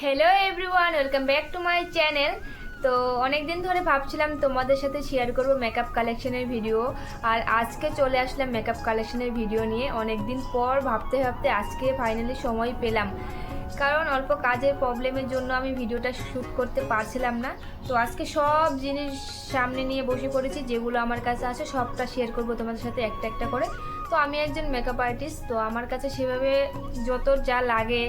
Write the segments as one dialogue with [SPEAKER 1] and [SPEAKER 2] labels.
[SPEAKER 1] Hello everyone, welcome back to my channel. তো অনেক দিন ধরে ভাবছিলাম তোমাদের সাথে শেয়ার করব মেকআপ কালেকশনের ভিডিও, আর আজকে চলে আসলাম মেকআপ কালেকশনের ভিডিও নিয়ে। অনেক দিন পর ভাবতে ভাবতে আজকে ফাইনালি সময় পেলাম, কারণ অল্প কাজের প্রবলেমের জন্য আমি ভিডিওটা শ্যুট করতে পারছিলাম না। তো আজকে সব জিনিস সামনে নিয়ে বসে পড়েছি, যেগুলো আমার কাছে আছে সবটা শেয়ার করব তোমাদের সাথে একটা একটা করে। তো আমি একজন মেকআপ আর্টিস্ট, তো আমার কাছে সেভাবে যত যা লাগে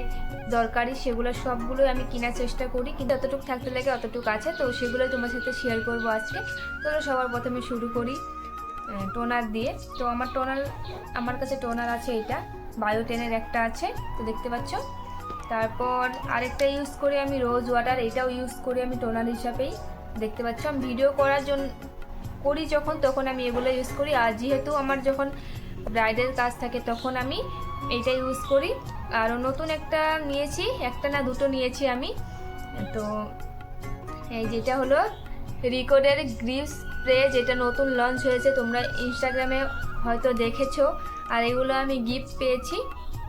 [SPEAKER 1] দরকারি সেগুলো সবগুলোই আমি কেনার চেষ্টা করি, কিন্তু যতটুকু থাকতে লাগে অতটুকু আছে, তো সেগুলোই তোমার সাথে শেয়ার করব আজকে। তো সবার প্রথমে শুরু করি টোনার দিয়ে। তো আমার কাছে টোনার আছে, এটা বায়োটেনের একটা আছে, তো দেখতে পাচ্ছ। তারপর আরেকটা ইউজ করি আমি রোজ ওয়াটার, এটাও ইউজ করি আমি টোনার হিসাবেই, দেখতে পাচ্ছ। আমি ভিডিও করার জন্য করি যখন, তখন আমি এগুলো ইউজ করি, আর যেহেতু আমার যখন ব্রাইডাল কাজ থাকে তখন আমি এইটা ইউজ করি। আরও নতুন একটা নিয়েছি, একটা না দুটো নিয়েছি আমি। তো এই যেটা হলো রিকোডের গ্রিপ স্প্রে, যেটা নতুন লঞ্চ হয়েছে, তোমরা ইনস্টাগ্রামে হয়তো দেখেছো। আর এগুলো আমি গিফট পেয়েছি,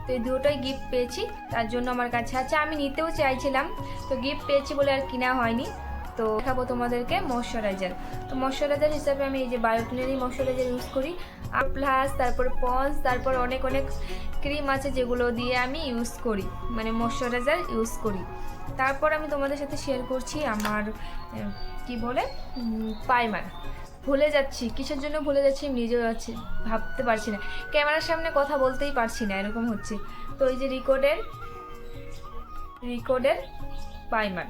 [SPEAKER 1] তো এই দুটোই গিফট পেয়েছি, তার জন্য আমার কাছে আছে। আমি নিতেও চাইছিলাম, তো গিফট পেয়েছি বলে আর কিনা হয়নি। তো দেখাবো তোমাদেরকে ময়শ্চারাইজার। তো ময়শ্চারাইজার হিসাবে আমি এই যে বায়োটিনেরই ময়শ্চারাইজার ইউজ করি, আর প্লাস তারপর পন্স, তারপর অনেক অনেক ক্রিম আছে যেগুলো দিয়ে আমি ইউজ করি, মানে ময়শ্চারাইজার ইউজ করি। তারপর আমি তোমাদের সাথে শেয়ার করছি আমার কি বলে প্রাইমার। ভুলে যাচ্ছি, কিসের জন্য ভুলে যাচ্ছি আমি নিজেও যাচ্ছি, ভাবতে পারছি না, ক্যামেরার সামনে কথা বলতেই পারছি না, এরকম হচ্ছে। তো এই যে রিকোডের প্রাইমার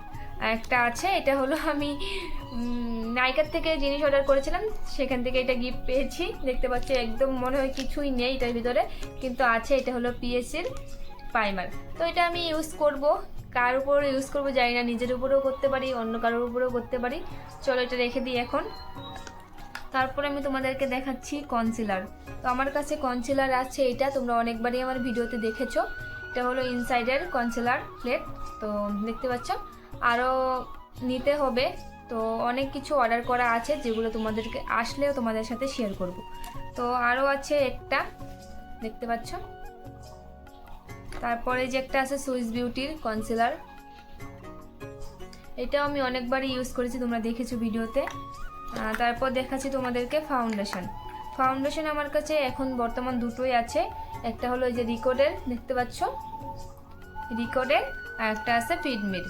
[SPEAKER 1] একটা আছে, এটা হলো আমি নাইকার থেকে জিনিস অর্ডার করেছিলাম, সেখান থেকে এটা গিফট পেয়েছি। দেখতে পাচ্ছি একদম মনে হয় কিছুই নেই এটার ভিতরে, কিন্তু আছে। এটা হলো পিএসির প্রাইমার। তো এটা আমি ইউজ করব, কার উপর ইউজ করব জানি না, নিজের উপরেও করতে পারি, অন্য কারোর উপরেও করতে পারি। চলো এটা রেখে দিই এখন। তারপরে আমি তোমাদেরকে দেখাচ্ছি কনসিলার। তো আমার কাছে কনসিলার আছে, এটা তোমরা অনেকবারই আমার ভিডিওতে দেখেছো। এটা হলো ইনসাইডের কনসিলার প্লেট, তো দেখতে পাচ্ছ। আরও নিতে হবে, তো অনেক কিছু অর্ডার করা আছে, যেগুলো তোমাদেরকে আসলেও তোমাদের সাথে শেয়ার করব। তো আরও আছে একটা, দেখতে পাচ্ছ। তারপরে যে একটা আছে সুইস বিউটির কনসিলার, এটাও আমি অনেকবারই ইউজ করেছি, তোমরা দেখেছো ভিডিওতে। তারপর দেখাচ্ছি তোমাদেরকে ফাউন্ডেশন আমার কাছে এখন বর্তমান দুটোই আছে। একটা হলো এই যে রিকোডের, দেখতে পাচ্ছ রিকোডের, আর একটা আছে ফিডমির।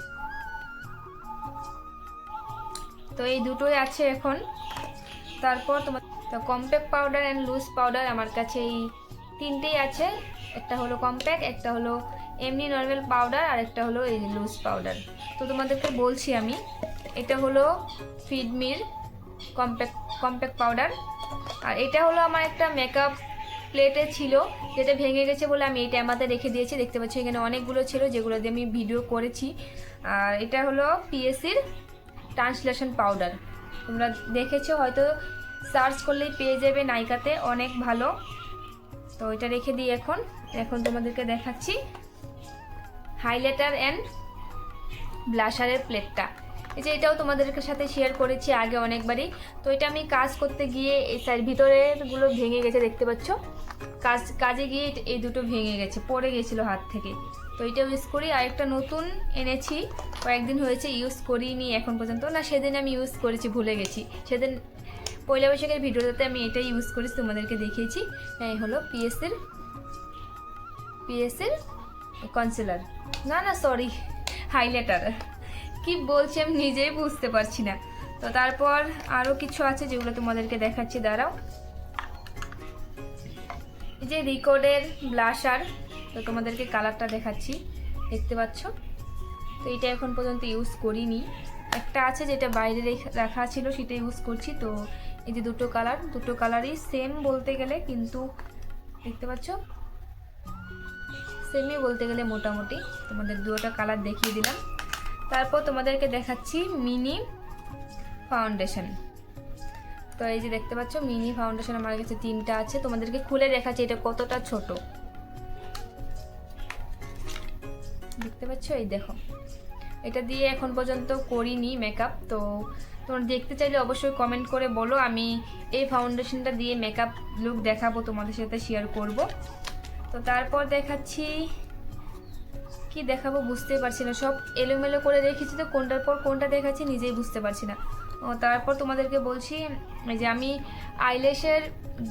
[SPEAKER 1] তো এই দুটোই আছে এখন। তারপর তোমার তো compact powder and loose powder আমার কাছে এই তিনটেই আছে। একটা হলো কম্প্যাক্ট, একটা হলো এমনি নর্মাল পাউডার, আর একটা হলো এই লুজ পাউডার। তো তোমাদেরকে বলছি আমি, এটা হলো ফিডমির কম্প্যাক্ট পাউডার, আর এটা হলো আমার একটা মেকআপ প্লেটে ছিল, যেটা ভেঙে গেছে বলে আমি এই ট্যামাতে রেখে দিয়েছি। দেখতে পাচ্ছি এখানে অনেকগুলো ছিল, যেগুলো দিয়ে আমি ভিডিও করেছি। আর এটা হলো পিএসির ট্রান্সলেশন পাউডার, তোমরা দেখেছো হয়তো, সার্চ করলেই পেয়ে যাবে নাইকাতে, অনেক ভালো। তো এটা রেখে দিই এখন তোমাদেরকে দেখাচ্ছি হাইলাইটার অ্যান্ড ব্লাশারের প্লেটটা। এই যে এটাও তোমাদের সাথে শেয়ার করেছি আগে অনেকবারই। তো এটা আমি কাজ করতে গিয়ে এই সাইড ভিতরেরগুলো ভেঙে গেছে, দেখতে পাচ্ছ। কাজে গিয়ে এই দুটো ভেঙে গেছে, পড়ে গেছিলো হাত থেকে। তো এটা ইউজ করি। আর একটা নতুন এনেছি, কয়েকদিন হয়েছে, ইউজ করিনি এখন পর্যন্ত না, সেদিন আমি ইউজ করেছি, ভুলে গেছি। সেদিন পয়লা বৈশাখের ভিডিওতে আমি এটাই ইউজ করেছি, তোমাদেরকে দেখিয়েছি। এই হলো পিএসির কনসিলার, না সরি, হাইলাইটার। কি বলছি আমি নিজেই বুঝতে পারছি না। তো তারপর আরও কিছু আছে যেগুলো তোমাদেরকে দেখাচ্ছি, দাঁড়াও। এই যে রিকোডের ব্লাশার, তো তোমাদেরকে কালারটা দেখাচ্ছি, দেখতে পাচ্ছ। তো এটা এখন পর্যন্ত ইউজ করিনি, একটা আছে যেটা বাইরে রাখা ছিল, সেটা ইউজ করছি। তো এই যে দুটো কালারই সেম বলতে গেলে, কিন্তু দেখতে পাচ্ছ সেমই বলতে গেলে মোটামুটি। তোমাদের দুটো কালার দেখিয়ে দিলাম। তারপর তোমাদেরকে দেখাচ্ছি মিনি ফাউন্ডেশন। তো এই যে দেখতে পাচ্ছ মিনি ফাউন্ডেশন আমার কাছে তিনটা আছে, তোমাদেরকে খুলে দেখাচ্ছি এটা কতটা ছোট, দেখতে পাচ্ছ। এই দেখো, এটা দিয়ে এখন পর্যন্ত করিনি মেকআপ। তো তোমরা দেখতে চাইলে অবশ্যই কমেন্ট করে বলো, আমি এই ফাউন্ডেশনটা দিয়ে মেকআপ লুক দেখাবো, তোমাদের সাথে শেয়ার করব। তো তারপর দেখাচ্ছি কি দেখাবো বুঝতেই পারছি না, সব এলোমেলো করে রেখেছি তো কোনটার পর কোনটা দেখাচ্ছি নিজেই বুঝতে পারছি না। তারপর তোমাদেরকে বলছি এই যে আমি আইল্যাশের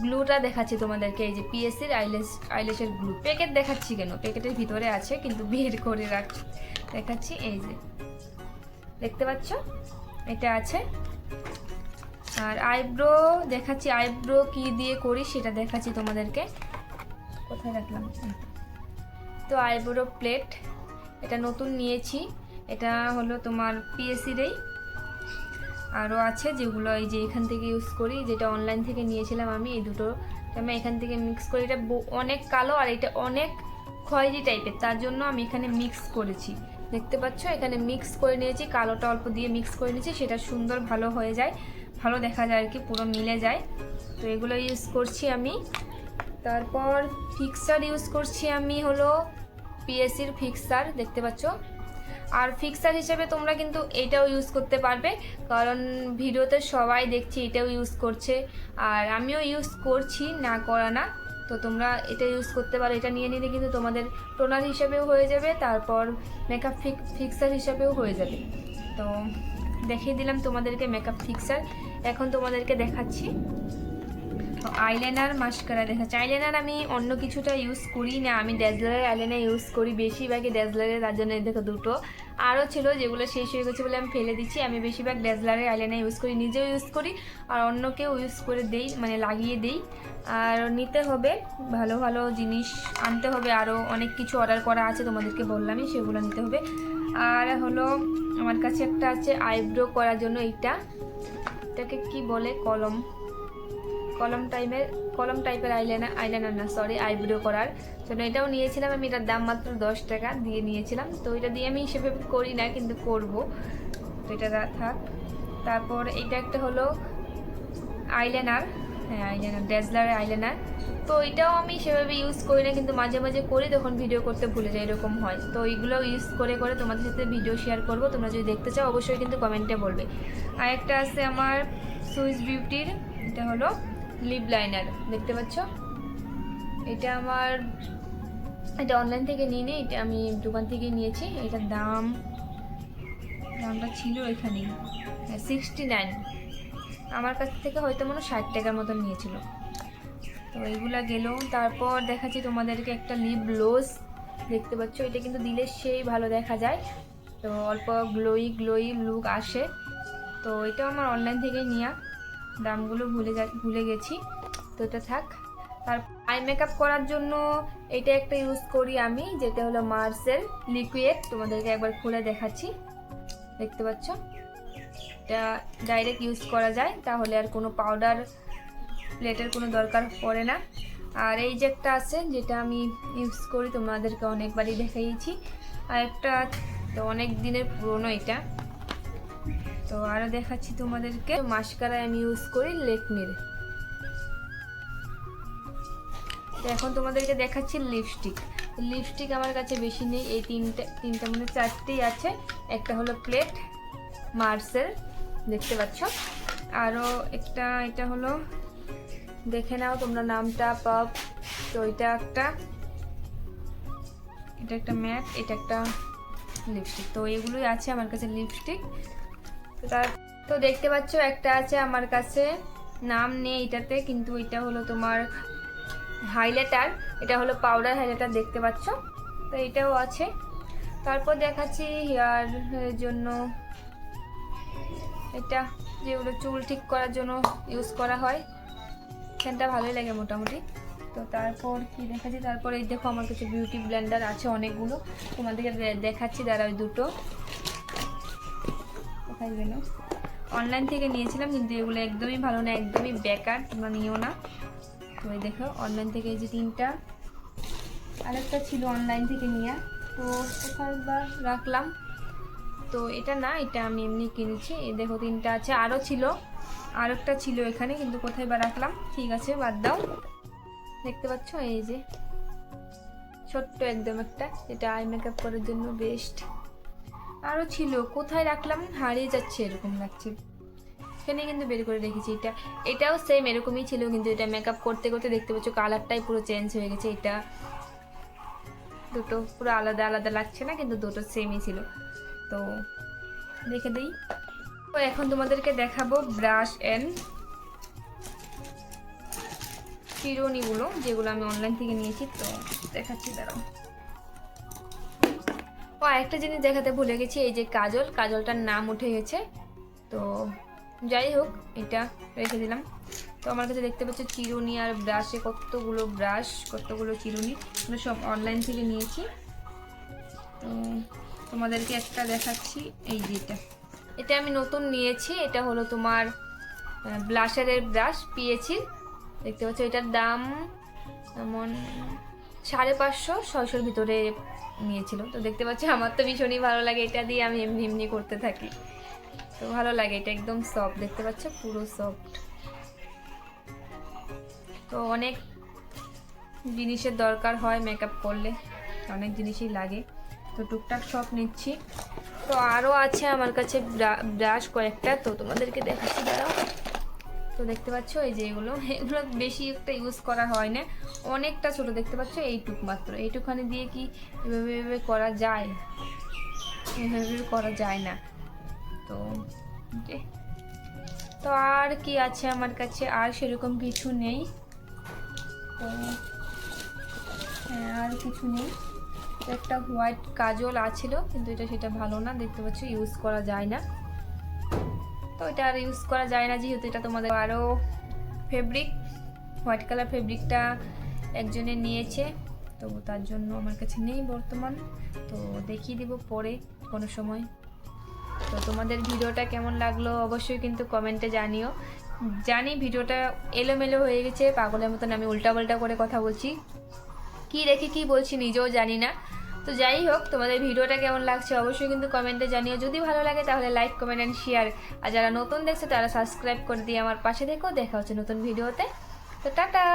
[SPEAKER 1] গ্লুটা দেখাচ্ছি তোমাদেরকে, এই যে পিএসসির আইল্যাশের গ্লু। প্যাকেট দেখাচ্ছি কেন, প্যাকেটের ভিতরে আছে কিন্তু বের করে দেখাচ্ছি। এই যে দেখতে পাচ্ছ এটা আছে। আর আইব্রো দেখাচ্ছি, আইব্রো কি দিয়ে করি সেটা দেখাচ্ছি তোমাদেরকে। কোথায় রাখলাম? তো আইব্রো প্লেট এটা নতুন নিয়েছি, এটা হলো তোমার পিএসসিরই। আরও আছে যেগুলো এই যে এখান থেকে ইউজ করি, যেটা অনলাইন থেকে নিয়েছিলাম আমি। এই দুটো আমি এখান থেকে মিক্স করি। এটা অনেক কালো আর এটা অনেক খয়েরি টাইপের, তার জন্য আমি এখানে মিক্স করেছি। দেখতে পাচ্ছ এখানে মিক্স করে নিয়েছি, কালোটা অল্প দিয়ে মিক্স করে নিয়েছি, সেটা সুন্দর ভালো হয়ে যায়, ভালো দেখা যায় আর কি, পুরো মিলে যায়। তো এগুলো ইউজ করছি আমি। তারপর ফিক্সার ইউজ করছি আমি, হলো পিএসসির ফিক্সার দেখতে পাচ্ছ। আর ফিক্সার হিসেবে তোমরা কিন্তু এটাও ইউজ করতে পারবে, কারণ ভিডিওতে সবাই দেখছি এটাও ইউজ করছে, আর আমিও ইউজ করছি, না করা না। তো তোমরা এটা ইউজ করতে পারো, এটা নিয়ে নিলে কিন্তু তোমাদের টোনার হিসেবেও হয়ে যাবে, তারপর মেকআপ ফিক্সার হিসেবেও হয়ে যাবে। তো দেখিয়ে দিলাম তোমাদেরকে মেকআপ ফিক্সার। এখন তোমাদেরকে দেখাচ্ছি আইলাইনার, মাস্কারা দেখাচ্ছি। আইলাইনার আমি অন্য কিছুটা ইউজ করি না, আমি ড্যাজলারের আইলাইনার ইউজ করি বেশিরভাগই ড্যাজলারের, তার জন্য দেখো দুটো আরও ছিল যেগুলো শেষ হয়ে গেছে বলে আমি ফেলে দিচ্ছি। আমি বেশিরভাগ ড্যাজলারের আইলাইনার ইউজ করি, নিজেও ইউজ করি আর অন্যকেও ইউজ করে দেই, মানে লাগিয়ে দেই। আর নিতে হবে ভালো ভালো জিনিস আনতে হবে, আরও অনেক কিছু অর্ডার করা আছে তোমাদেরকে বললামই, সেগুলো নিতে হবে। আর হলো আমার কাছে একটা আছে আইব্রো করার জন্য, এটাকে কি বলে, কলম টাইপের আইলাইনার না সরি, আইব্রো করার জন্য এটাও নিয়েছিলাম আমি। এটার দাম মাত্র 10 টাকা দিয়ে নিয়েছিলাম। তো এটা দিয়ে আমি সেভাবে করি না, কিন্তু করব, তো এটা থাক। তারপর এটা একটা হলো আইলাইনার, হ্যাঁ আইলাইনার, ড্যাজলারের আইলাইনার। তো এটাও আমি সেভাবে ইউজ করি না, কিন্তু মাঝে মাঝে করি, তখন ভিডিও করতে ভুলে যাই, এরকম হয়। তো এইগুলোও ইউজ করে করে তোমাদের সাথে ভিডিও শেয়ার করব, তোমরা যদি দেখতে চাও অবশ্যই কিন্তু কমেন্টে বলবে। আর একটা আছে আমার সুইস বিউটির, এটা হলো লিপ লাইনার দেখতে পাচ্ছ। এটা অনলাইন থেকে নিয়ে এটা আমি দোকান থেকে নিয়েছি। এটার দামটা ছিল এখানেই 69, আমার কাছ থেকে হয়তো মনে 60 টাকার মতন নিয়েছিল। তো এইগুলা গেল। তারপর দেখাচ্ছি তোমাদেরকে একটা লিপ গ্লোজ দেখতে পাচ্ছ, এটা কিন্তু দিলে সেই ভালো দেখা যায়, তো অল্প গ্লোই লুক আসে। তো এটা আমার অনলাইন থেকে নেওয়া, দামগুলো ভুলে গেছি, তো এটা থাক। আর আই মেকআপ করার জন্য এটা একটা ইউজ করি আমি, যেটা হলো মার্সের লিকুইড, তোমাদেরকে একবার খুলে দেখাচ্ছি দেখতে পাচ্ছ। এটা ডাইরেক্ট ইউজ করা যায়, তাহলে আর কোনো পাউডার প্লেটের কোনো দরকার পড়ে না। আর এই যে একটা আছে যেটা আমি ইউজ করি, তোমাদেরকে অনেকবারই দেখাইছি। আর একটা তো অনেক দিনের পুরনো এটা। তো আরও দেখাচ্ছি তোমাদেরকে মাস্কারা আমি ইউজ করি লেকমির। তো এখন তোমাদেরকে দেখাচ্ছি লিপস্টিক আমার কাছে বেশি নেই, এই তিনটা মানে 4টেই আছে। একটা হলো প্লেট মার্সের দেখতে পাচ্ছ, আরও এটা হলো দেখে নাও তোমরা নামটা, পাপ। তো এটা একটা ম্যাট, এটা একটা লিপস্টিক। তো এগুলোই আছে আমার কাছে লিপস্টিক। তো দেখতে পাচ্ছ একটা আছে আমার কাছে, নাম নেই এটাতে, কিন্তু এটা হলো তোমার হাইলাইটার, এটা হলো পাউডার হাইলাইটার দেখতে পাচ্ছ। তো এটাও আছে। তারপর দেখাচ্ছি হেয়ারের জন্য, এটা যেগুলো চুল ঠিক করার জন্য ইউজ করা হয়, সেটা ভালোই লাগে মোটামুটি। তো তারপর কি দেখাচ্ছি, তারপর এই দেখো আমার কাছে বিউটি ব্লেন্ডার আছে অনেকগুলো, তোমাদেরকে দেখাচ্ছি দাঁড়া। ওই দুটো কোথায় গেল, অনলাইন থেকে নিয়েছিলাম, কিন্তু এগুলো একদমই ভালো না, একদমই বেকার, তোমরা নিও না। তো এই দেখো অনলাইন থেকে এই যে 3টা, আরেকটা ছিল অনলাইন থেকে নিয়ে, তো কোথায় বা রাখলাম। তো এটা না, এটা আমি এমনি কিনেছি। এই দেখো 3টা আছে, আরও ছিল, আরেকটা ছিল এখানে, কিন্তু কোথায় বা রাখলাম, ঠিক আছে বাদ দাও। দেখতে পাচ্ছ এই যে ছোট্ট একদম একটা, এটা আই মেকআপ করার জন্য বেস্ট। আরও ছিল, কোথায় রাখলাম হারিয়ে যাচ্ছে এরকম লাগছে, এখানে কিন্তু বের করে রেখেছি। এটাও সেম এরকমই ছিল, কিন্তু এটা মেকআপ করতে করতে দেখতে পাচ্ছ কালারটাই পুরো চেঞ্জ হয়ে গেছে। এটা দুটো পুরো আলাদা আলাদা লাগছে না, কিন্তু দুটো সেমই ছিল। তো দেখে দিই। তো এখন তোমাদেরকে দেখাবো ব্রাশ অ্যান্ড চিরুনিগুলো, যেগুলো আমি অনলাইন থেকে নিয়েছি। তো দেখাচ্ছি, দাঁড়াও। ও একটা জিনিস দেখাতে ভুলে গেছি, এই যে কাজলটার নাম উঠে গেছে। তো যাই হোক, এটা রেখে দিলাম। তো আমার কাছে দেখতে পাচ্ছ চিরুনি আর ব্রাশে কতগুলো ব্রাশ, কতগুলো চিরুনি, এগুলো সব অনলাইন থেকে নিয়েছি। তো তোমাদেরকে একটা দেখাচ্ছি, এই যে এটা আমি নতুন নিয়েছি। এটা হলো তোমার ব্লাশারের ব্রাশ পিএচির, দেখতে পাচ্ছ। এটার দাম এমন 550-600-র ভিতরে নিয়েছিল। তো দেখতে পাচ্ছ আমার তো ভীষণই ভালো লাগে, এটা দিয়ে আমি এমনি এমনি করতে থাকি। তো ভালো লাগে, এটা একদম সফট, দেখতে পাচ্ছ পুরো সফট। তো অনেক জিনিসের দরকার হয় মেকআপ করলে, অনেক জিনিসই লাগে। তো টুকটাক সব নিচ্ছি। তো আরও আছে আমার কাছে ব্রাশ কয়েকটা, তো তোমাদেরকে দেখাচ্ছি, দাঁড়াও। তো দেখতে পাচ্ছ এই যে এগুলো বেশি একটা ইউজ করা হয় না, অনেকটা ছোট, দেখতে পাচ্ছ এইটুক মাত্র। এইটুখানি দিয়ে কি এভাবে এভাবে করা যায়? এভাবে করা যায় না। তো তো আর কি আছে আমার কাছে? আর সেরকম কিছু নেই। তো হ্যাঁ, আর কিছু নেই। একটা হোয়াইট কাজল আছিল, কিন্তু সেটা ভালো না, দেখতে পাচ্ছ ইউজ করা যায় না। তো এটা আর ইউজ করা যায় না যেহেতু এটা তোমাদের। আরও ফেব্রিক, হোয়াইট কালার ফেব্রিকটা একজনে নিয়েছে, তো তার জন্য আমার কাছে নেই বর্তমান। তো দেখিয়ে দিব পরে কোনো সময়। তো তোমাদের ভিডিওটা কেমন লাগলো অবশ্যই কিন্তু কমেন্টে জানিও। জানি ভিডিওটা এলোমেলো হয়ে গেছে, পাগলের মতন আমি উল্টাপাল্টা করে কথা বলছি, কি রেখে কি বলছি নিজেও জানি না। তো যাই হোক, তোমাদের ভিডিওটা কেমন লাগছে অবশ্যই কিন্তু কমেন্টে জানিও। যদি ভালো লাগে তাহলে লাইক, কমেন্ট অ্যান্ড শেয়ার। আর যারা নতুন দেখছে তারা সাবস্ক্রাইব করে দিয়ে আমার পাশে থেকেও। দেখা হচ্ছে নতুন ভিডিওতে। তো টাটা।